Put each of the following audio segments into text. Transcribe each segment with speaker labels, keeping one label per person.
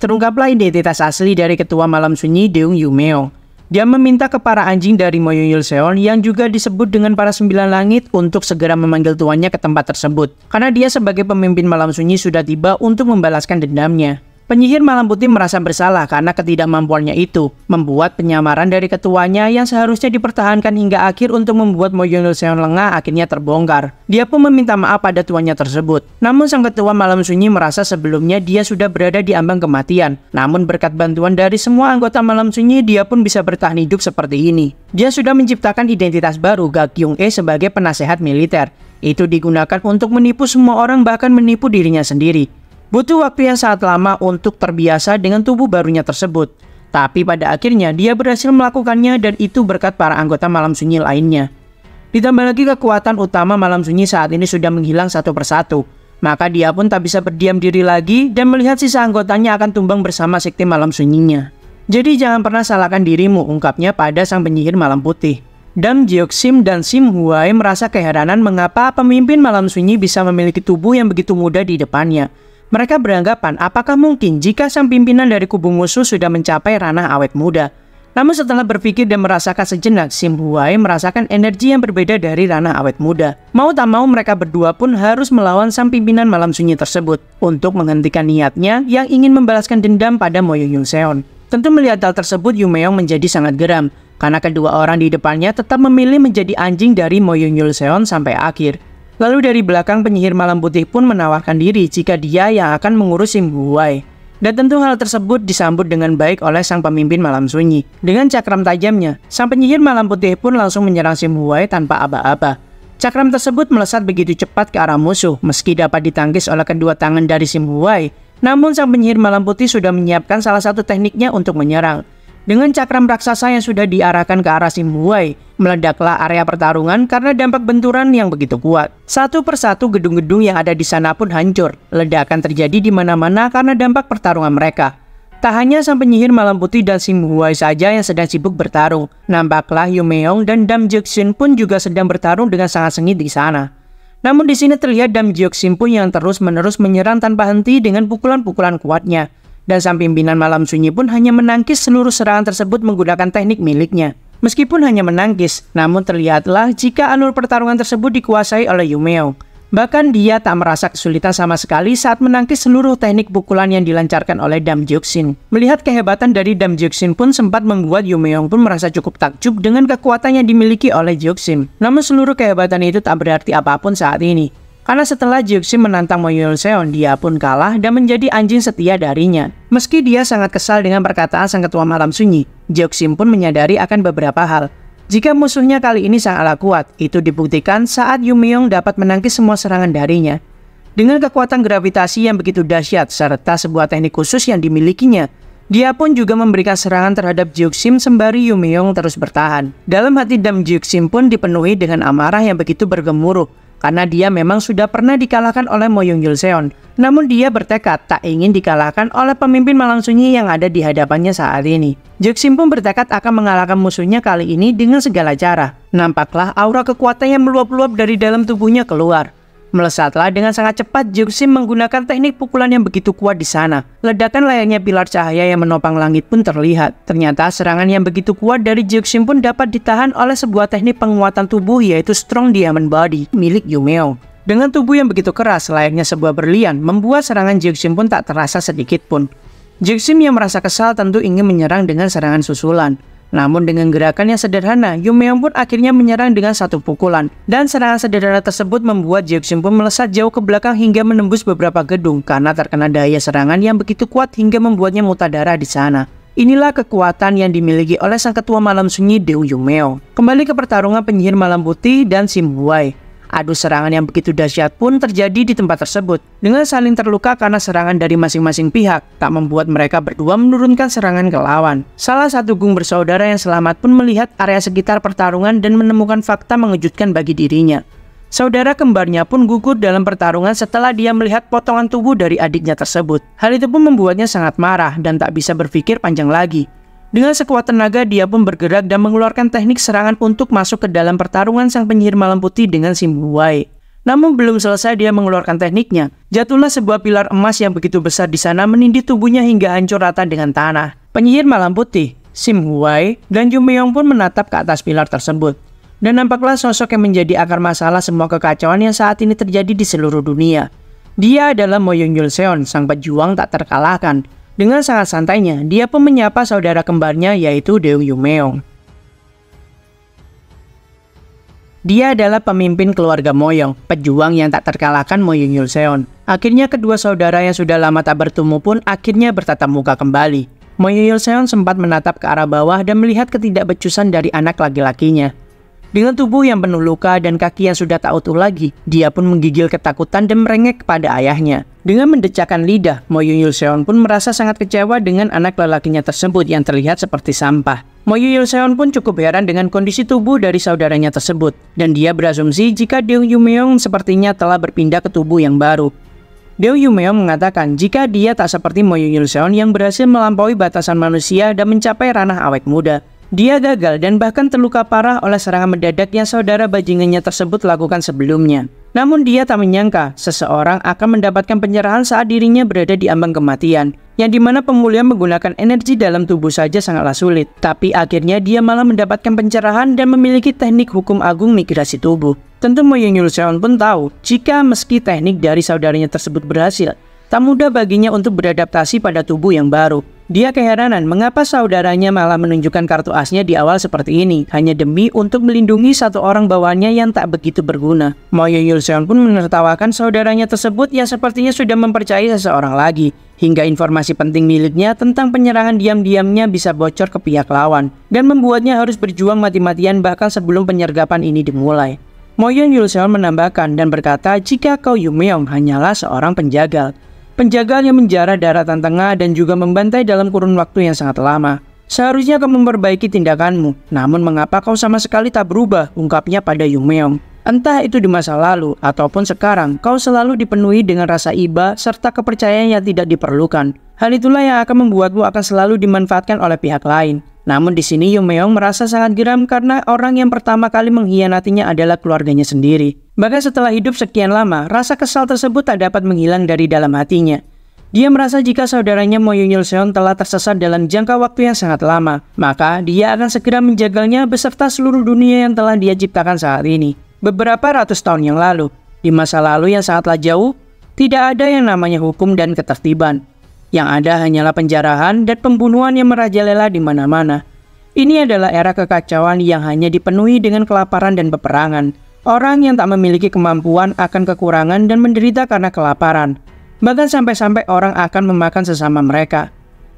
Speaker 1: terungkaplah identitas asli dari ketua malam sunyi Deung Yumeong. Dia meminta ke para anjing dari Moyong Yulseon yang juga disebut dengan para 9 langit untuk segera memanggil tuannya ke tempat tersebut. Karena dia sebagai pemimpin malam sunyi sudah tiba untuk membalaskan dendamnya. Penyihir malam putih merasa bersalah karena ketidakmampuannya itu membuat penyamaran dari ketuanya yang seharusnya dipertahankan hingga akhir untuk membuat Moyong Yulseon lengah akhirnya terbongkar. Dia pun meminta maaf pada tuannya tersebut. Namun sang ketua malam sunyi merasa sebelumnya dia sudah berada di ambang kematian. Namun berkat bantuan dari semua anggota malam sunyi, dia pun bisa bertahan hidup seperti ini. Dia sudah menciptakan identitas baru, Ga Kyung-e, sebagai penasehat militer. Itu digunakan untuk menipu semua orang, bahkan menipu dirinya sendiri. Butuh waktu yang sangat lama untuk terbiasa dengan tubuh barunya tersebut. Tapi pada akhirnya dia berhasil melakukannya, dan itu berkat para anggota malam sunyi lainnya. Ditambah lagi kekuatan utama malam sunyi saat ini sudah menghilang satu persatu. Maka dia pun tak bisa berdiam diri lagi dan melihat sisa anggotanya akan tumbang bersama sekte malam sunyinya. Jadi jangan pernah salahkan dirimu, ungkapnya pada sang penyihir malam putih. Dam Jeoksim dan Sim Huai merasa keheranan mengapa pemimpin malam sunyi bisa memiliki tubuh yang begitu muda di depannya. Mereka beranggapan apakah mungkin jika sang pimpinan dari kubu musuh sudah mencapai ranah awet muda. Namun setelah berpikir dan merasakan sejenak, Sim Huai merasakan energi yang berbeda dari ranah awet muda. Mau tak mau mereka berdua pun harus melawan sang pimpinan malam sunyi tersebut untuk menghentikan niatnya yang ingin membalaskan dendam pada Moyong Yulseon. Tentu melihat hal tersebut, Yumeong menjadi sangat geram karena kedua orang di depannya tetap memilih menjadi anjing dari Moyong Yulseon sampai akhir. Lalu dari belakang penyihir malam putih pun menawarkan diri jika dia yang akan mengurus Sim Huai. Dan tentu hal tersebut disambut dengan baik oleh sang pemimpin malam sunyi. Dengan cakram tajamnya, sang penyihir malam putih pun langsung menyerang Sim Huai tanpa aba-aba. Cakram tersebut melesat begitu cepat ke arah musuh, meski dapat ditangkis oleh kedua tangan dari Sim Huai. Namun sang penyihir malam putih sudah menyiapkan salah satu tekniknya untuk menyerang. Dengan cakram raksasa yang sudah diarahkan ke arah Sim Huai, meledaklah area pertarungan karena dampak benturan yang begitu kuat. Satu persatu gedung-gedung yang ada di sana pun hancur. Ledakan terjadi di mana-mana karena dampak pertarungan mereka. Tak hanya sang penyihir malam putih dan Sim Huai saja yang sedang sibuk bertarung. Nampaklah Yumeong dan Dam Jeoksim pun juga sedang bertarung dengan sangat sengit di sana. Namun di sini terlihat Dam Jeoksim pun yang terus-menerus menyerang tanpa henti dengan pukulan-pukulan kuatnya. Dan sang pimpinan malam sunyi pun hanya menangkis seluruh serangan tersebut menggunakan teknik miliknya. Meskipun hanya menangkis, namun terlihatlah jika alur pertarungan tersebut dikuasai oleh Yumeong. Bahkan dia tak merasa kesulitan sama sekali saat menangkis seluruh teknik pukulan yang dilancarkan oleh Dam Jeoksim. Melihat kehebatan dari Dam Jeoksim pun sempat membuat Yumeong pun merasa cukup takjub dengan kekuatan yang dimiliki oleh Jeoksim. Namun seluruh kehebatan itu tak berarti apapun saat ini. Karena setelah Jeoksim menantang Moyong Yulseon, dia pun kalah dan menjadi anjing setia darinya. Meski dia sangat kesal dengan perkataan sang ketua malam sunyi, Jeoksim pun menyadari akan beberapa hal. Jika musuhnya kali ini sangatlah kuat, itu dibuktikan saat Yumeong dapat menangkis semua serangan darinya. Dengan kekuatan gravitasi yang begitu dahsyat serta sebuah teknik khusus yang dimilikinya, dia pun juga memberikan serangan terhadap Jeoksim sembari Yumeong terus bertahan. Dalam hati Dam Jeoksim pun dipenuhi dengan amarah yang begitu bergemuruh. Karena dia memang sudah pernah dikalahkan oleh Moyong Yulseon. Namun dia bertekad tak ingin dikalahkan oleh pemimpin malam sunyi yang ada di hadapannya saat ini. Jeoksim pun bertekad akan mengalahkan musuhnya kali ini dengan segala cara. Nampaklah aura kekuatan yang meluap-luap dari dalam tubuhnya keluar. Melesatlah dengan sangat cepat Jeoksim menggunakan teknik pukulan yang begitu kuat di sana. Ledakan layaknya pilar cahaya yang menopang langit pun terlihat. Ternyata serangan yang begitu kuat dari Jeoksim pun dapat ditahan oleh sebuah teknik penguatan tubuh, yaitu Strong Diamond Body milik Yumeong. Dengan tubuh yang begitu keras layaknya sebuah berlian, membuat serangan Jeoksim pun tak terasa sedikit pun. Jeoksim yang merasa kesal tentu ingin menyerang dengan serangan susulan. Namun dengan gerakan yang sederhana, Yumeong pun akhirnya menyerang dengan satu pukulan. Dan serangan sederhana tersebut membuat Jeoksim pun melesat jauh ke belakang hingga menembus beberapa gedung karena terkena daya serangan yang begitu kuat hingga membuatnya muntah darah di sana. Inilah kekuatan yang dimiliki oleh sang ketua malam sunyi Deung Yumeong. Kembali ke pertarungan penyihir malam putih dan Sim Huai. Adu serangan yang begitu dahsyat pun terjadi di tempat tersebut. Dengan saling terluka karena serangan dari masing-masing pihak, tak membuat mereka berdua menurunkan serangan ke lawan. Salah satu gung bersaudara yang selamat pun melihat area sekitar pertarungan dan menemukan fakta mengejutkan bagi dirinya. Saudara kembarnya pun gugur dalam pertarungan setelah dia melihat potongan tubuh dari adiknya tersebut. Hal itu pun membuatnya sangat marah dan tak bisa berpikir panjang lagi. Dengan sekuat tenaga, dia pun bergerak dan mengeluarkan teknik serangan untuk masuk ke dalam pertarungan sang penyihir malam putih dengan Sim Huai. Namun belum selesai dia mengeluarkan tekniknya, jatuhlah sebuah pilar emas yang begitu besar di sana menindih tubuhnya hingga hancur rata dengan tanah. Penyihir Malam Putih, Sim Huai, dan Yu Meong pun menatap ke atas pilar tersebut. Dan nampaklah sosok yang menjadi akar masalah semua kekacauan yang saat ini terjadi di seluruh dunia. Dia adalah Mo Yun-Yul Seon, sang pejuang tak terkalahkan. Dengan sangat santainya, dia pun menyapa saudara kembarnya yaitu Deung Yu Meong. Dia adalah pemimpin keluarga Moyong, pejuang yang tak terkalahkan Mo Yun-Yul Seon. Akhirnya kedua saudara yang sudah lama tak bertemu pun akhirnya bertatap muka kembali. Mo Yun-Yul Seon sempat menatap ke arah bawah dan melihat ketidakbecusan dari anak laki-lakinya. Dengan tubuh yang penuh luka dan kaki yang sudah tak utuh lagi, dia pun menggigil ketakutan dan merengek kepada ayahnya. Dengan mendecakkan lidah, Mo Yun-Yul Seon pun merasa sangat kecewa dengan anak lelakinya tersebut yang terlihat seperti sampah. Mo Yun-Yul Seon pun cukup heran dengan kondisi tubuh dari saudaranya tersebut, dan dia berasumsi jika Deung Yu Meong sepertinya telah berpindah ke tubuh yang baru. Deung Yu Meong mengatakan jika dia tak seperti Mo Yun-Yul Seon yang berhasil melampaui batasan manusia dan mencapai ranah awet muda. Dia gagal dan bahkan terluka parah oleh serangan mendadak yang saudara bajingannya tersebut lakukan sebelumnya. Namun dia tak menyangka seseorang akan mendapatkan penyerahan saat dirinya berada di ambang kematian, yang dimana pemulihan menggunakan energi dalam tubuh saja sangatlah sulit. Tapi akhirnya dia malah mendapatkan pencerahan dan memiliki teknik hukum agung migrasi tubuh. Tentu Mo Yun-Yul Seon pun tahu jika meski teknik dari saudaranya tersebut berhasil, tak mudah baginya untuk beradaptasi pada tubuh yang baru. Dia keheranan mengapa saudaranya malah menunjukkan kartu asnya di awal seperti ini, hanya demi untuk melindungi satu orang bawahannya yang tak begitu berguna. Mo Yun-Yul Seon pun menertawakan saudaranya tersebut yang sepertinya sudah mempercayai seseorang lagi, hingga informasi penting miliknya tentang penyerangan diam-diamnya bisa bocor ke pihak lawan, dan membuatnya harus berjuang mati-matian bahkan sebelum penyergapan ini dimulai. Mo Yun-Yul Seon menambahkan dan berkata jika kau Yu Meong hanyalah seorang penjagal yang menjarah daratan tengah dan juga membantai dalam kurun waktu yang sangat lama. Seharusnya kau memperbaiki tindakanmu, namun mengapa kau sama sekali tak berubah, ungkapnya pada Yu Meong. Entah itu di masa lalu ataupun sekarang, kau selalu dipenuhi dengan rasa iba serta kepercayaan yang tidak diperlukan. Hal itulah yang akan membuatmu akan selalu dimanfaatkan oleh pihak lain. Namun di sini Yu Meong merasa sangat geram karena orang yang pertama kali mengkhianatinya adalah keluarganya sendiri. Bahkan setelah hidup sekian lama, rasa kesal tersebut tak dapat menghilang dari dalam hatinya. Dia merasa jika saudaranya Mo Yun-Yul Seon telah tersesat dalam jangka waktu yang sangat lama, maka dia akan segera menjagalnya beserta seluruh dunia yang telah dia ciptakan saat ini. Beberapa ratus tahun yang lalu, di masa lalu yang sangatlah jauh, tidak ada yang namanya hukum dan ketertiban. Yang ada hanyalah penjarahan dan pembunuhan yang merajalela di mana-mana. Ini adalah era kekacauan yang hanya dipenuhi dengan kelaparan dan peperangan. Orang yang tak memiliki kemampuan akan kekurangan dan menderita karena kelaparan. Bahkan sampai-sampai orang akan memakan sesama mereka.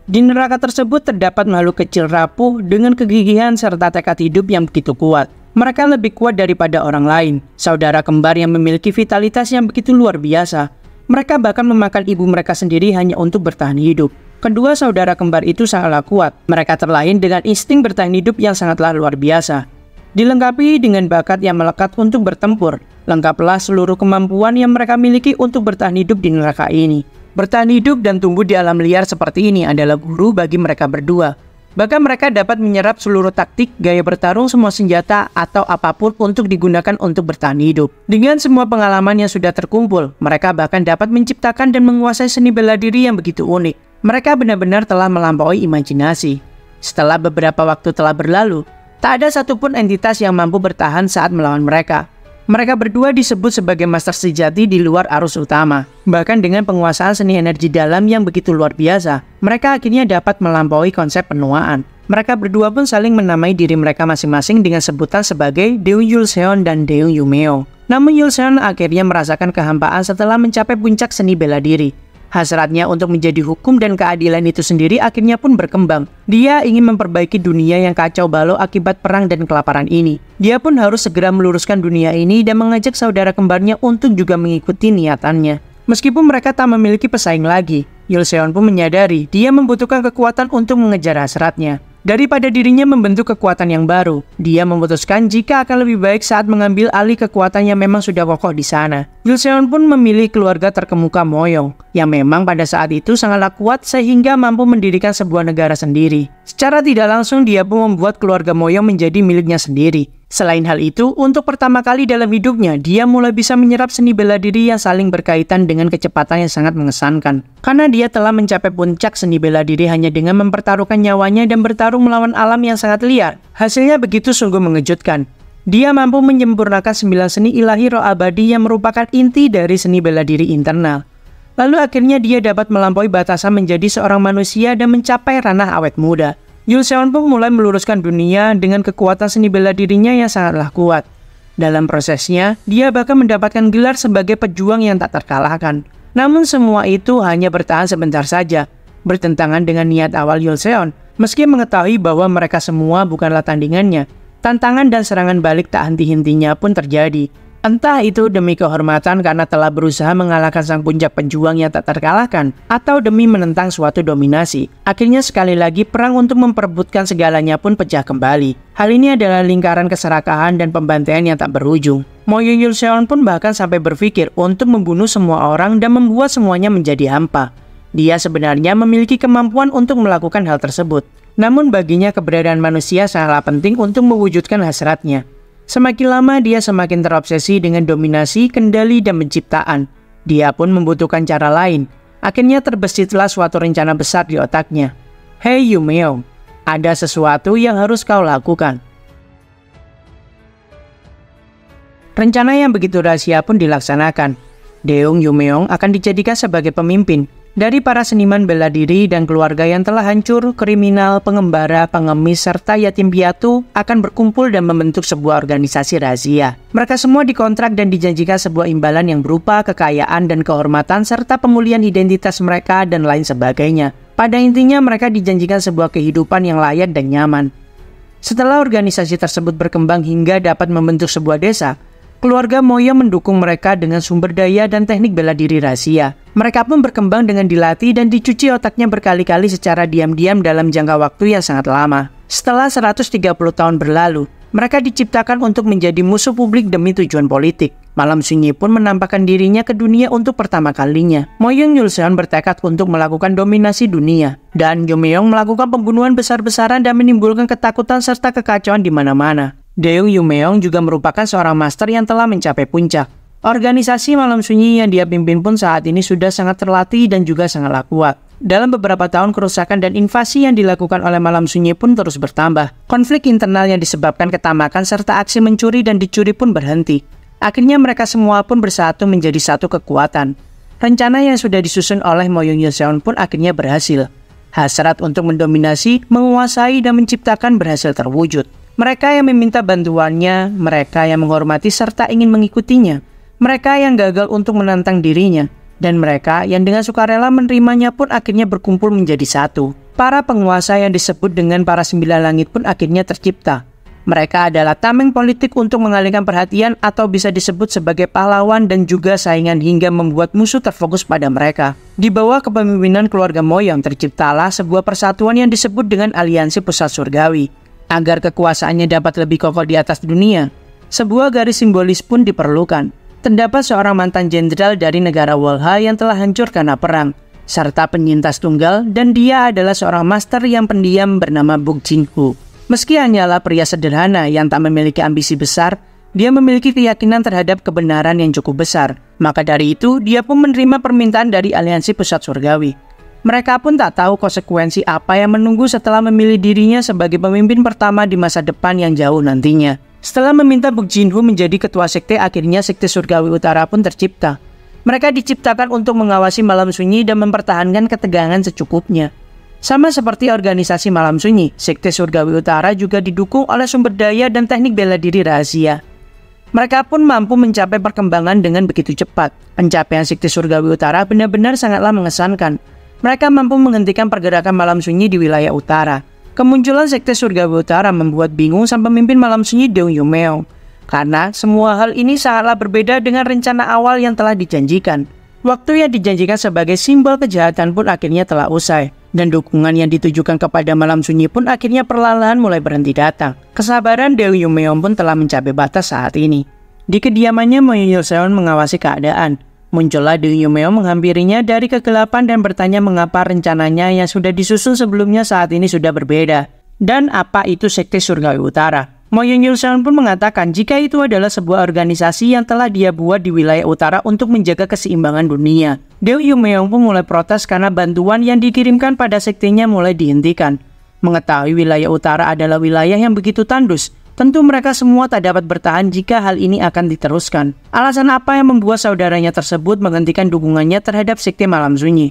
Speaker 1: Di neraka tersebut terdapat makhluk kecil rapuh dengan kegigihan serta tekad hidup yang begitu kuat. Mereka lebih kuat daripada orang lain. Saudara kembar yang memiliki vitalitas yang begitu luar biasa. Mereka bahkan memakan ibu mereka sendiri hanya untuk bertahan hidup. Kedua saudara kembar itu sangatlah kuat. Mereka terlahir dengan insting bertahan hidup yang sangatlah luar biasa. Dilengkapi dengan bakat yang melekat untuk bertempur, lengkaplah seluruh kemampuan yang mereka miliki untuk bertahan hidup di neraka ini. Bertahan hidup dan tumbuh di alam liar seperti ini adalah guru bagi mereka berdua. Bahkan mereka dapat menyerap seluruh taktik, gaya bertarung, semua senjata, atau apapun untuk digunakan untuk bertahan hidup. Dengan semua pengalaman yang sudah terkumpul, mereka bahkan dapat menciptakan dan menguasai seni bela diri yang begitu unik. Mereka benar-benar telah melampaui imajinasi. Setelah beberapa waktu telah berlalu, tak ada satupun entitas yang mampu bertahan saat melawan mereka. Mereka berdua disebut sebagai master sejati di luar arus utama. Bahkan dengan penguasaan seni energi dalam yang begitu luar biasa, mereka akhirnya dapat melampaui konsep penuaan. Mereka berdua pun saling menamai diri mereka masing-masing dengan sebutan sebagai Deung Yul Seon dan Deung Yu Meong. Namun Yul Seon akhirnya merasakan kehampaan setelah mencapai puncak seni bela diri. Hasratnya untuk menjadi hukum dan keadilan itu sendiri akhirnya pun berkembang. Dia ingin memperbaiki dunia yang kacau balau akibat perang dan kelaparan ini. Dia pun harus segera meluruskan dunia ini dan mengajak saudara kembarnya untuk juga mengikuti niatannya. Meskipun mereka tak memiliki pesaing lagi, Yul Seon pun menyadari dia membutuhkan kekuatan untuk mengejar hasratnya. Daripada dirinya membentuk kekuatan yang baru, dia memutuskan jika akan lebih baik saat mengambil alih kekuatan yang memang sudah kokoh di sana. Yul Seon pun memilih keluarga terkemuka Moyong, yang memang pada saat itu sangatlah kuat sehingga mampu mendirikan sebuah negara sendiri. Secara tidak langsung dia pun membuat keluarga Moyong menjadi miliknya sendiri. Selain hal itu, untuk pertama kali dalam hidupnya, dia mulai bisa menyerap seni bela diri yang saling berkaitan dengan kecepatan yang sangat mengesankan. Karena dia telah mencapai puncak seni bela diri hanya dengan mempertaruhkan nyawanya dan bertarung melawan alam yang sangat liar. Hasilnya begitu sungguh mengejutkan. Dia mampu menyempurnakan 9 seni ilahi roh abadi yang merupakan inti dari seni bela diri internal. Lalu akhirnya dia dapat melampaui batasan menjadi seorang manusia dan mencapai ranah awet muda. Yul Seon pun mulai meluruskan dunia dengan kekuatan seni bela dirinya yang sangatlah kuat. Dalam prosesnya, dia bahkan mendapatkan gelar sebagai pejuang yang tak terkalahkan. Namun semua itu hanya bertahan sebentar saja, bertentangan dengan niat awal Yul Seon. Meski mengetahui bahwa mereka semua bukanlah tandingannya, tantangan dan serangan balik tak henti-hentinya pun terjadi. Entah itu demi kehormatan karena telah berusaha mengalahkan sang puncak pejuang yang tak terkalahkan, atau demi menentang suatu dominasi. Akhirnya sekali lagi perang untuk memperebutkan segalanya pun pecah kembali. Hal ini adalah lingkaran keserakahan dan pembantaian yang tak berujung. Yul Seon pun bahkan sampai berpikir untuk membunuh semua orang dan membuat semuanya menjadi hampa. Dia sebenarnya memiliki kemampuan untuk melakukan hal tersebut. Namun baginya keberadaan manusia sangatlah penting untuk mewujudkan hasratnya. Semakin lama dia semakin terobsesi dengan dominasi, kendali, dan penciptaan. Dia pun membutuhkan cara lain. Akhirnya terbesitlah suatu rencana besar di otaknya. Hei Yumeong, ada sesuatu yang harus kau lakukan. Rencana yang begitu rahasia pun dilaksanakan. Deung Yumeong akan dijadikan sebagai pemimpin dari para seniman bela diri dan keluarga yang telah hancur, kriminal, pengembara, pengemis, serta yatim piatu akan berkumpul dan membentuk sebuah organisasi rahasia. Mereka semua dikontrak dan dijanjikan sebuah imbalan yang berupa kekayaan dan kehormatan serta pemulihan identitas mereka dan lain sebagainya. Pada intinya mereka dijanjikan sebuah kehidupan yang layak dan nyaman. Setelah organisasi tersebut berkembang hingga dapat membentuk sebuah desa, keluarga Moyo mendukung mereka dengan sumber daya dan teknik bela diri rahasia. Mereka pun berkembang dengan dilatih dan dicuci otaknya berkali-kali secara diam-diam dalam jangka waktu yang sangat lama. Setelah 130 tahun berlalu, mereka diciptakan untuk menjadi musuh publik demi tujuan politik. Malam Sunyi pun menampakkan dirinya ke dunia untuk pertama kalinya. Yul Seon bertekad untuk melakukan dominasi dunia. Dan Yumeong melakukan pembunuhan besar-besaran dan menimbulkan ketakutan serta kekacauan di mana-mana. Deung Yumeong juga merupakan seorang master yang telah mencapai puncak. Organisasi Malam Sunyi yang dia pimpin pun saat ini sudah sangat terlatih dan juga sangatlah kuat. Dalam beberapa tahun kerusakan dan invasi yang dilakukan oleh Malam Sunyi pun terus bertambah. Konflik internal yang disebabkan ketamakan serta aksi mencuri dan dicuri pun berhenti. Akhirnya mereka semua pun bersatu menjadi satu kekuatan. Rencana yang sudah disusun oleh Yul Seon pun akhirnya berhasil. Hasrat untuk mendominasi, menguasai, dan menciptakan berhasil terwujud. Mereka yang meminta bantuannya, mereka yang menghormati serta ingin mengikutinya, mereka yang gagal untuk menantang dirinya, dan mereka yang dengan sukarela menerimanya pun akhirnya berkumpul menjadi satu. Para penguasa yang disebut dengan para 9 langit pun akhirnya tercipta. Mereka adalah tameng politik untuk mengalihkan perhatian atau bisa disebut sebagai pahlawan dan juga saingan hingga membuat musuh terfokus pada mereka. Di bawah kepemimpinan keluarga Moyong terciptalah sebuah persatuan yang disebut dengan Aliansi Pusat Surgawi. Agar kekuasaannya dapat lebih kokoh di atas dunia, sebuah garis simbolis pun diperlukan. Terdapat seorang mantan jenderal dari negara Wolha yang telah hancur karena perang, serta penyintas tunggal, dan dia adalah seorang master yang pendiam bernama Buk Jinhu. Meski hanyalah pria sederhana yang tak memiliki ambisi besar, dia memiliki keyakinan terhadap kebenaran yang cukup besar. Maka dari itu, dia pun menerima permintaan dari Aliansi Pusat Surgawi. Mereka pun tak tahu konsekuensi apa yang menunggu setelah memilih dirinya sebagai pemimpin pertama di masa depan yang jauh nantinya. Setelah meminta Buk Jinhu menjadi ketua sekte, akhirnya Sekte Surgawi Utara pun tercipta. Mereka diciptakan untuk mengawasi Malam Sunyi dan mempertahankan ketegangan secukupnya. Sama seperti organisasi Malam Sunyi, Sekte Surgawi Utara juga didukung oleh sumber daya dan teknik bela diri rahasia. Mereka pun mampu mencapai perkembangan dengan begitu cepat. Pencapaian Sekte Surgawi Utara benar-benar sangatlah mengesankan. Mereka mampu menghentikan pergerakan Malam Sunyi di wilayah utara. Kemunculan Sekte Surgawi Utara membuat bingung sang pemimpin Malam Sunyi Deung Yumeong. Karena semua hal ini sangatlah berbeda dengan rencana awal yang telah dijanjikan. Waktu yang dijanjikan sebagai simbol kejahatan pun akhirnya telah usai. Dan dukungan yang ditujukan kepada Malam Sunyi pun akhirnya perlahan mulai berhenti datang. Kesabaran Deung Yumeong pun telah mencapai batas saat ini. Di kediamannya Yul Seon mengawasi keadaan. Muncullah Deung Yumeong menghampirinya dari kegelapan dan bertanya mengapa rencananya yang sudah disusun sebelumnya saat ini sudah berbeda. Dan apa itu Sekte Surgawi Utara. Mo Yun-yul Seon pun mengatakan jika itu adalah sebuah organisasi yang telah dia buat di wilayah utara untuk menjaga keseimbangan dunia. Deo Yumeong pun mulai protes karena bantuan yang dikirimkan pada sektenya mulai dihentikan. Mengetahui wilayah utara adalah wilayah yang begitu tandus, tentu mereka semua tak dapat bertahan jika hal ini akan diteruskan. Alasan apa yang membuat saudaranya tersebut menghentikan dukungannya terhadap sekte malam sunyi?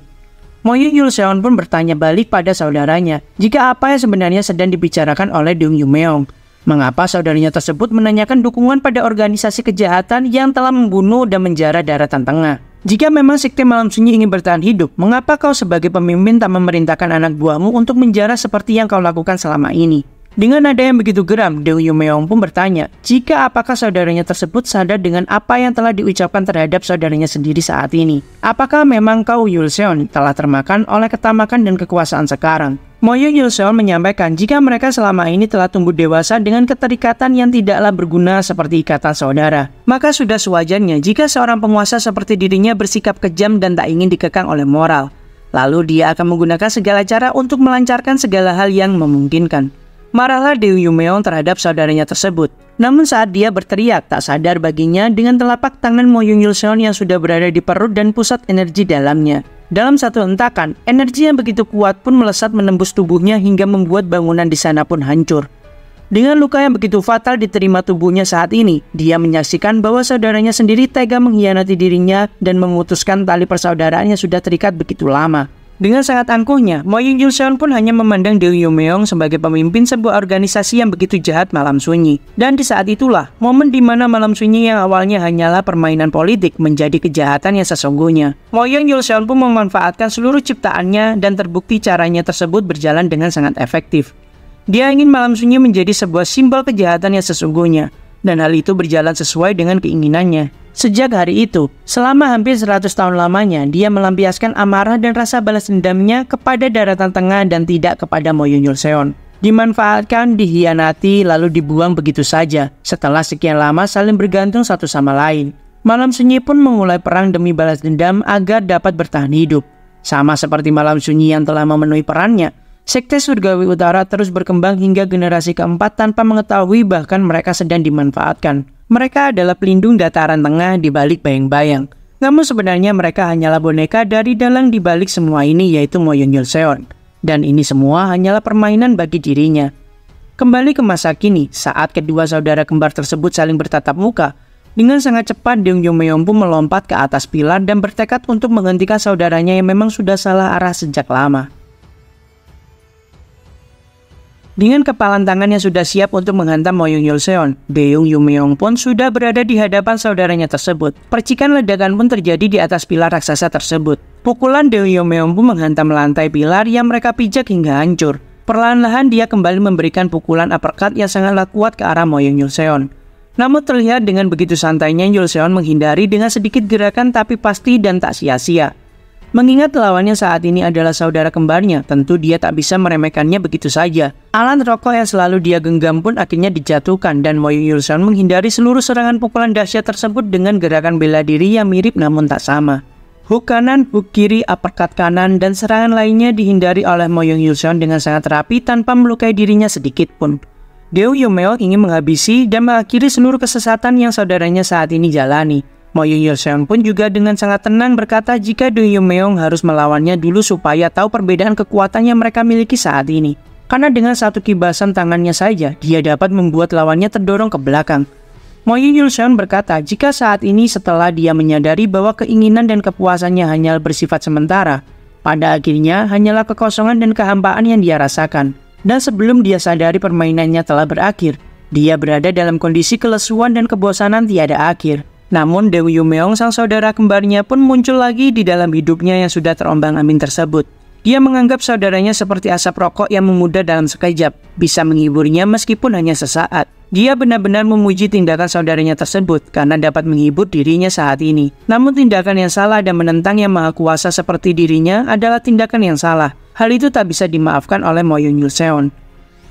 Speaker 1: Mo Yun-yul Seon pun bertanya balik pada saudaranya, jika apa yang sebenarnya sedang dibicarakan oleh Deo Yumeong. Mengapa saudaranya tersebut menanyakan dukungan pada organisasi kejahatan yang telah membunuh dan menjara daratan tengah? Jika memang sekte malam sunyi ingin bertahan hidup, mengapa kau sebagai pemimpin tak memerintahkan anak buahmu untuk menjara seperti yang kau lakukan selama ini? Dengan nada yang begitu geram, Deo Yumeong pun bertanya, jika apakah saudaranya tersebut sadar dengan apa yang telah diucapkan terhadap saudaranya sendiri saat ini? Apakah memang kau Yul Seon telah termakan oleh ketamakan dan kekuasaan sekarang? Mo Yun-yul Seon menyampaikan jika mereka selama ini telah tumbuh dewasa dengan keterikatan yang tidaklah berguna seperti ikatan saudara. Maka sudah sewajarnya jika seorang penguasa seperti dirinya bersikap kejam dan tak ingin dikekang oleh moral. Lalu dia akan menggunakan segala cara untuk melancarkan segala hal yang memungkinkan. Marahlah Deo Yumeong terhadap saudaranya tersebut. Namun saat dia berteriak, tak sadar baginya dengan telapak tangan Mo Yun-yul Seon yang sudah berada di perut dan pusat energi dalamnya. Dalam satu hentakan, energi yang begitu kuat pun melesat menembus tubuhnya hingga membuat bangunan di sana pun hancur. Dengan luka yang begitu fatal diterima tubuhnya saat ini, dia menyaksikan bahwa saudaranya sendiri tega mengkhianati dirinya dan memutuskan tali persaudaraan yang sudah terikat begitu lama. Dengan sangat angkuhnya, Mo Yun-yul Seon pun hanya memandang Deo Yumeong sebagai pemimpin sebuah organisasi yang begitu jahat malam sunyi. Dan di saat itulah, momen di mana malam sunyi yang awalnya hanyalah permainan politik menjadi kejahatan yang sesungguhnya. Mo Yun-yul Seon pun memanfaatkan seluruh ciptaannya dan terbukti caranya tersebut berjalan dengan sangat efektif. Dia ingin malam sunyi menjadi sebuah simbol kejahatan yang sesungguhnya. Dan hal itu berjalan sesuai dengan keinginannya. Sejak hari itu, selama hampir 100 tahun lamanya, dia melampiaskan amarah dan rasa balas dendamnya kepada daratan tengah dan tidak kepada Mo Yun-yul Seon. Dimanfaatkan, dihianati, lalu dibuang begitu saja, setelah sekian lama saling bergantung satu sama lain. Malam sunyi pun memulai perang demi balas dendam agar dapat bertahan hidup. Sama seperti malam sunyi yang telah memenuhi perannya, sekte surgawi utara terus berkembang hingga generasi keempat tanpa mengetahui bahkan mereka sedang dimanfaatkan. Mereka adalah pelindung dataran tengah di balik bayang-bayang. Namun sebenarnya mereka hanyalah boneka dari dalang di balik semua ini, yaitu Mo Yun-yul Seon. Dan ini semua hanyalah permainan bagi dirinya. Kembali ke masa kini, saat kedua saudara kembar tersebut saling bertatap muka, dengan sangat cepat Deo Yumeong pun melompat ke atas pilar dan bertekad untuk menghentikan saudaranya yang memang sudah salah arah sejak lama. Dengan kepalan tangan yang sudah siap untuk menghantam Mo Yun-yul Seon, Deo Yumeong pun sudah berada di hadapan saudaranya tersebut. Percikan ledakan pun terjadi di atas pilar raksasa tersebut. Pukulan Deo Yumeong pun menghantam lantai pilar yang mereka pijak hingga hancur. Perlahan-lahan dia kembali memberikan pukulan uppercut yang sangatlah kuat ke arah Mo Yun-yul Seon. Namun terlihat dengan begitu santainya Yul Seon menghindari dengan sedikit gerakan tapi pasti dan tak sia-sia. Mengingat lawannya saat ini adalah saudara kembarnya, tentu dia tak bisa meremehkannya begitu saja. Alat rokok yang selalu dia genggam pun akhirnya dijatuhkan dan Mo Yun-yul Seon menghindari seluruh serangan pukulan dahsyat tersebut dengan gerakan bela diri yang mirip namun tak sama. Hook kanan, hook kiri, uppercut kanan, dan serangan lainnya dihindari oleh Mo Yun-yul Seon dengan sangat rapi tanpa melukai dirinya sedikit pun. Deo Yumeong ingin menghabisi dan mengakhiri seluruh kesesatan yang saudaranya saat ini jalani. Mo Yun-yul Seon pun juga dengan sangat tenang berkata jika Deo Yumeong harus melawannya dulu supaya tahu perbedaan kekuatan yang mereka miliki saat ini. Karena dengan satu kibasan tangannya saja, dia dapat membuat lawannya terdorong ke belakang. Mo Yun-yul Seon berkata jika saat ini setelah dia menyadari bahwa keinginan dan kepuasannya hanya bersifat sementara, pada akhirnya hanyalah kekosongan dan kehampaan yang dia rasakan. Dan sebelum dia sadari permainannya telah berakhir, dia berada dalam kondisi kelesuan dan kebosanan tiada akhir. Namun Deo Yumeong sang saudara kembarnya pun muncul lagi di dalam hidupnya yang sudah terombang-ambing tersebut. Dia menganggap saudaranya seperti asap rokok yang memudar dalam sekejap, bisa menghiburnya meskipun hanya sesaat. Dia benar-benar memuji tindakan saudaranya tersebut karena dapat menghibur dirinya saat ini. Namun tindakan yang salah dan menentang yang maha kuasa seperti dirinya adalah tindakan yang salah. Hal itu tak bisa dimaafkan oleh Mo Yun-yul Seon.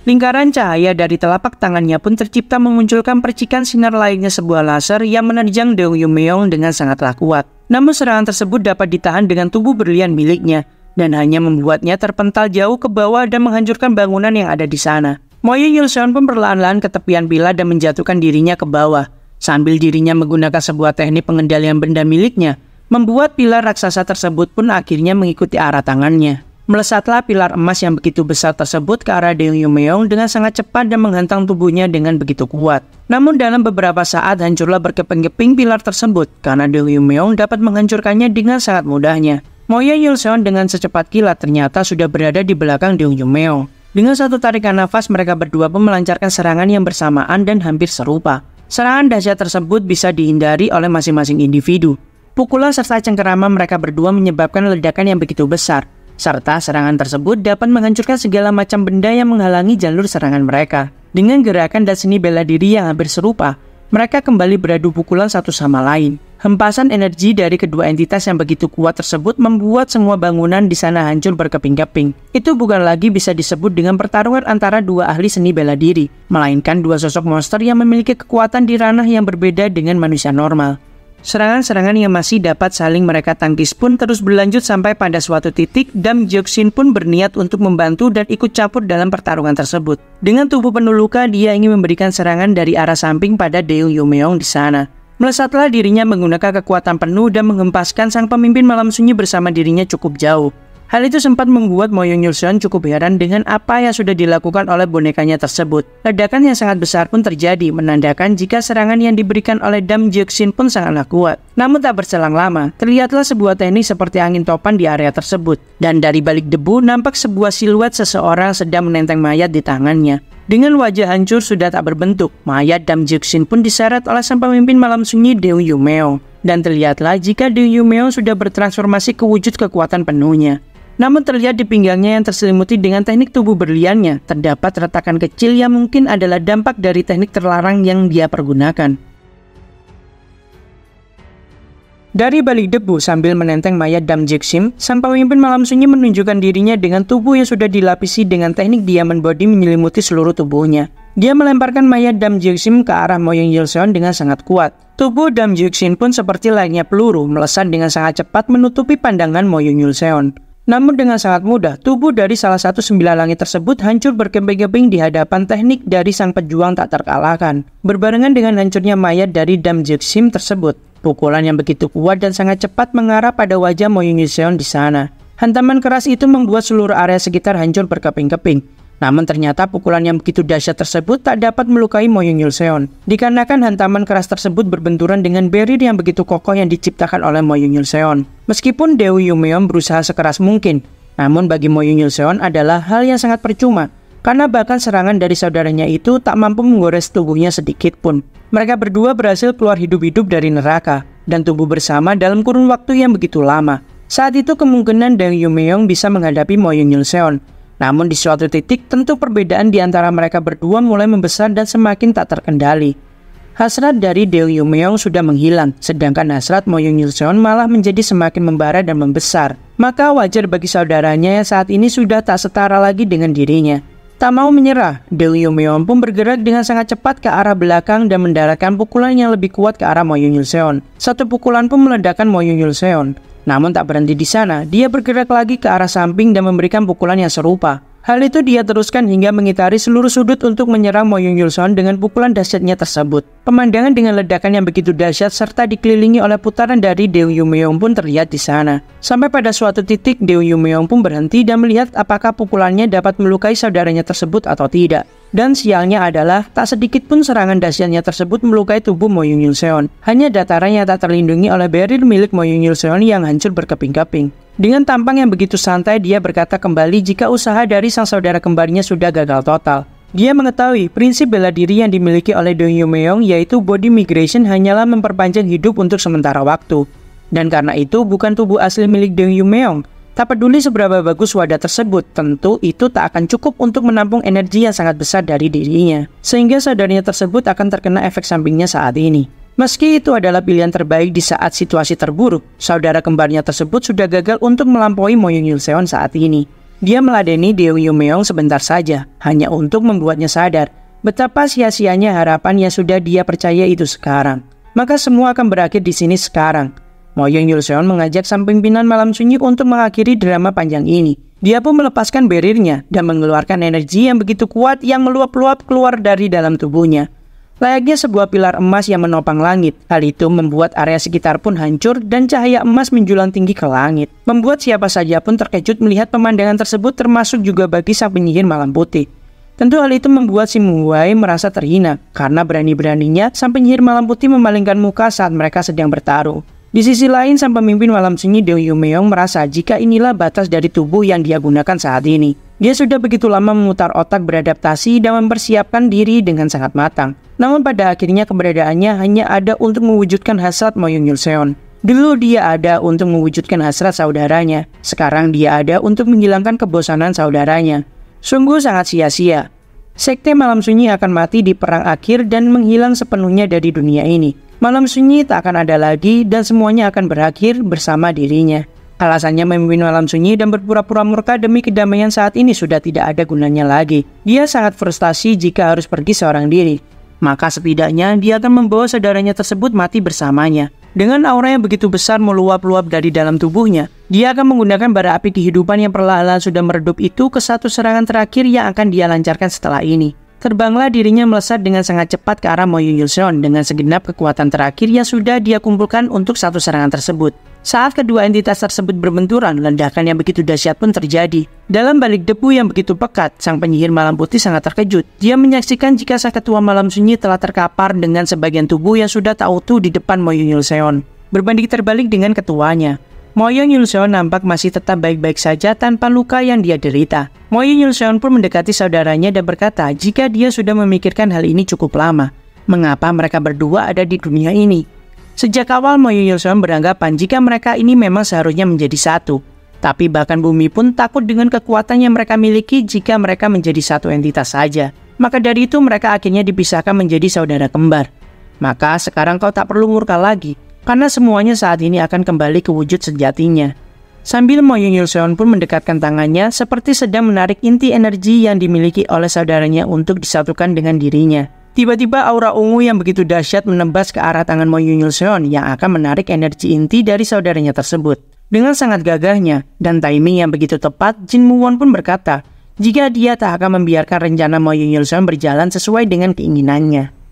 Speaker 1: Lingkaran cahaya dari telapak tangannya pun tercipta memunculkan percikan sinar layaknya sebuah laser yang menerjang Deo Yumeong dengan sangatlah kuat. Namun serangan tersebut dapat ditahan dengan tubuh berlian miliknya dan hanya membuatnya terpental jauh ke bawah dan menghancurkan bangunan yang ada di sana. Moyo Yulseon pun perlahan-lahan ke tepian pilar dan menjatuhkan dirinya ke bawah. Sambil dirinya menggunakan sebuah teknik pengendalian benda miliknya, membuat pilar raksasa tersebut pun akhirnya mengikuti arah tangannya. Melesatlah pilar emas yang begitu besar tersebut ke arah Deung Yumeong dengan sangat cepat dan menghantam tubuhnya dengan begitu kuat. Namun dalam beberapa saat hancurlah berkeping-keping pilar tersebut karena Deung Yumeong dapat menghancurkannya dengan sangat mudahnya. Moyo Yulseon dengan secepat kilat ternyata sudah berada di belakang Deung Yumeong. Dengan satu tarikan nafas, mereka berdua pun melancarkan serangan yang bersamaan dan hampir serupa. Serangan dahsyat tersebut bisa dihindari oleh masing-masing individu. Pukulan serta cengkeraman mereka berdua menyebabkan ledakan yang begitu besar, serta serangan tersebut dapat menghancurkan segala macam benda yang menghalangi jalur serangan mereka. Dengan gerakan dan seni bela diri yang hampir serupa, mereka kembali beradu pukulan satu sama lain. Hempasan energi dari kedua entitas yang begitu kuat tersebut membuat semua bangunan di sana hancur berkeping-keping. Itu bukan lagi bisa disebut dengan pertarungan antara dua ahli seni bela diri, melainkan dua sosok monster yang memiliki kekuatan di ranah yang berbeda dengan manusia normal. Serangan-serangan yang masih dapat saling mereka tangkis pun terus berlanjut sampai pada suatu titik Dam Gyeoksin pun berniat untuk membantu dan ikut campur dalam pertarungan tersebut. Dengan tubuh penuh luka, dia ingin memberikan serangan dari arah samping pada Deung Yumeong di sana. Melesatlah dirinya menggunakan kekuatan penuh dan menghempaskan sang pemimpin malam sunyi bersama dirinya cukup jauh. Hal itu sempat membuat Moyo Yulseon cukup heran dengan apa yang sudah dilakukan oleh bonekanya tersebut. Ledakan yang sangat besar pun terjadi, menandakan jika serangan yang diberikan oleh Dam Gyeoksin pun sangatlah kuat. Namun tak berselang lama, terlihatlah sebuah teknik seperti angin topan di area tersebut. Dan dari balik debu nampak sebuah siluet seseorang sedang menenteng mayat di tangannya. Dengan wajah hancur sudah tak berbentuk, mayat Dam Gyeoksin pun diseret oleh sang pemimpin malam sunyi Deung Yumeong. Dan terlihatlah jika Deung Yumeong sudah bertransformasi ke wujud kekuatan penuhnya. Namun terlihat di pinggangnya yang terselimuti dengan teknik tubuh berliannya, terdapat retakan kecil yang mungkin adalah dampak dari teknik terlarang yang dia pergunakan. Dari balik debu sambil menenteng mayat Dam Gyeoksin, sang pemimpin malam sunyi menunjukkan dirinya dengan tubuh yang sudah dilapisi dengan teknik diamond body menyelimuti seluruh tubuhnya. Dia melemparkan mayat Dam Gyeoksin ke arah Moyo Yulseon dengan sangat kuat. Tubuh Dam Gyeoksin pun seperti layaknya peluru melesat dengan sangat cepat menutupi pandangan Moyo Yulseon. Namun dengan sangat mudah, tubuh dari salah satu sembilan langit tersebut hancur berkeping-keping di hadapan teknik dari sang pejuang tak terkalahkan. Berbarengan dengan hancurnya mayat dari Dam Gyeoksin tersebut, pukulan yang begitu kuat dan sangat cepat mengarah pada wajah Moyo Yulseon di sana. Hantaman keras itu membuat seluruh area sekitar hancur berkeping-keping. Namun ternyata pukulan yang begitu dahsyat tersebut tak dapat melukai Moyo Yulseon, dikarenakan hantaman keras tersebut berbenturan dengan barrier yang begitu kokoh yang diciptakan oleh Moyo Yulseon. Meskipun Deung Yumeong berusaha sekeras mungkin, namun bagi Moyo Yulseon adalah hal yang sangat percuma, karena bahkan serangan dari saudaranya itu tak mampu menggores tubuhnya sedikit pun. Mereka berdua berhasil keluar hidup-hidup dari neraka, dan tumbuh bersama dalam kurun waktu yang begitu lama. Saat itu kemungkinan Deung Yumeong bisa menghadapi Moyo Yulseon. Namun di suatu titik tentu perbedaan di antara mereka berdua mulai membesar dan semakin tak terkendali. Hasrat dari Deung Yumeong sudah menghilang, sedangkan hasrat Moyo Yulseon malah menjadi semakin membara dan membesar. Maka wajar bagi saudaranya yang saat ini sudah tak setara lagi dengan dirinya. Tak mau menyerah, Deung Yumeong pun bergerak dengan sangat cepat ke arah belakang dan mendaratkan pukulan yang lebih kuat ke arah Moyo Yulseon. Satu pukulan pun meledakkan Moyo Yulseon. Namun tak berhenti di sana, dia bergerak lagi ke arah samping dan memberikan pukulan yang serupa. Hal itu dia teruskan hingga mengitari seluruh sudut untuk menyerang Moyo Yulseon dengan pukulan dahsyatnya tersebut. Pemandangan dengan ledakan yang begitu dahsyat serta dikelilingi oleh putaran dari Deung Yumeong pun terlihat di sana. Sampai pada suatu titik Deung Yumeong pun berhenti dan melihat apakah pukulannya dapat melukai saudaranya tersebut atau tidak. Dan sialnya adalah tak sedikit pun serangan dahsyatnya tersebut melukai tubuh Moyo Yulseon. Hanya dataran yang tak terlindungi oleh barrier milik Moyo Yulseon yang hancur berkeping-keping. Dengan tampang yang begitu santai, dia berkata kembali jika usaha dari sang saudara kembarnya sudah gagal total. Dia mengetahui prinsip bela diri yang dimiliki oleh Deung Yumeong, yaitu body migration hanyalah memperpanjang hidup untuk sementara waktu. Dan karena itu bukan tubuh asli milik Deung Yumeong. Tak peduli seberapa bagus wadah tersebut, tentu itu tak akan cukup untuk menampung energi yang sangat besar dari dirinya. Sehingga saudaranya tersebut akan terkena efek sampingnya saat ini. Meski itu adalah pilihan terbaik di saat situasi terburuk, saudara kembarnya tersebut sudah gagal untuk melampaui Moyo Yulseon saat ini. Dia meladeni Deung Yumeong sebentar saja, hanya untuk membuatnya sadar betapa sia-sianya harapan yang sudah dia percaya itu sekarang. Maka semua akan berakhir di sini sekarang. Moyo Yulseon mengajak sang pimpinan malam sunyi untuk mengakhiri drama panjang ini. Dia pun melepaskan barriernya dan mengeluarkan energi yang begitu kuat yang meluap-luap keluar dari dalam tubuhnya. Layaknya sebuah pilar emas yang menopang langit, hal itu membuat area sekitar pun hancur dan cahaya emas menjulang tinggi ke langit. Membuat siapa saja pun terkejut melihat pemandangan tersebut, termasuk juga bagi sang penyihir malam putih. Tentu hal itu membuat si Muwei merasa terhina, karena berani-beraninya sang penyihir malam putih memalingkan muka saat mereka sedang bertaruh. Di sisi lain, sang pemimpin malam sunyi Deung Yumeong merasa jika inilah batas dari tubuh yang dia gunakan saat ini. Dia sudah begitu lama memutar otak beradaptasi dan mempersiapkan diri dengan sangat matang. Namun pada akhirnya keberadaannya hanya ada untuk mewujudkan hasrat Mo Yun-Yul-seon. Dulu dia ada untuk mewujudkan hasrat saudaranya, sekarang dia ada untuk menghilangkan kebosanan saudaranya. Sungguh sangat sia-sia. Sekte Malam Sunyi akan mati di perang akhir dan menghilang sepenuhnya dari dunia ini. Malam Sunyi tak akan ada lagi dan semuanya akan berakhir bersama dirinya. Alasannya memimpin Malam Sunyi dan berpura-pura murka demi kedamaian saat ini sudah tidak ada gunanya lagi. Dia sangat frustasi jika harus pergi seorang diri. Maka setidaknya dia akan membawa saudaranya tersebut mati bersamanya. Dengan aura yang begitu besar meluap-luap dari dalam tubuhnya, dia akan menggunakan bara api kehidupan yang perlahan-lahan sudah meredup itu ke satu serangan terakhir yang akan dia lancarkan setelah ini. Terbanglah dirinya melesat dengan sangat cepat ke arah Mo Yun-Yul-seon dengan segenap kekuatan terakhir yang sudah dia kumpulkan untuk satu serangan tersebut. Saat kedua entitas tersebut berbenturan, ledakan yang begitu dahsyat pun terjadi. Dalam balik debu yang begitu pekat, sang penyihir malam putih sangat terkejut. Dia menyaksikan jika sang ketua malam sunyi telah terkapar dengan sebagian tubuh yang sudah tak utuh di depan Mo Yun-Yul-seon. Berbanding terbalik dengan ketuanya, Mo Yun-Yul-seon nampak masih tetap baik-baik saja tanpa luka yang dia derita. Mo Yun-Yul-seon pun mendekati saudaranya dan berkata jika dia sudah memikirkan hal ini cukup lama, mengapa mereka berdua ada di dunia ini? Sejak awal Mo Yun-Yul-seon beranggapan jika mereka ini memang seharusnya menjadi satu. Tapi bahkan bumi pun takut dengan kekuatan yang mereka miliki jika mereka menjadi satu entitas saja. Maka dari itu mereka akhirnya dipisahkan menjadi saudara kembar. Maka sekarang kau tak perlu murka lagi, karena semuanya saat ini akan kembali ke wujud sejatinya. Sambil Mo Yun-Yul-seon pun mendekatkan tangannya seperti sedang menarik inti energi yang dimiliki oleh saudaranya untuk disatukan dengan dirinya. Tiba-tiba aura ungu yang begitu dahsyat menembas ke arah tangan Mo Yun-Yul-seon yang akan menarik energi inti dari saudaranya tersebut. Dengan sangat gagahnya dan timing yang begitu tepat, Jin Mu-won pun berkata jika dia tak akan membiarkan rencana Mo Yun-Yul-seon berjalan sesuai dengan keinginannya.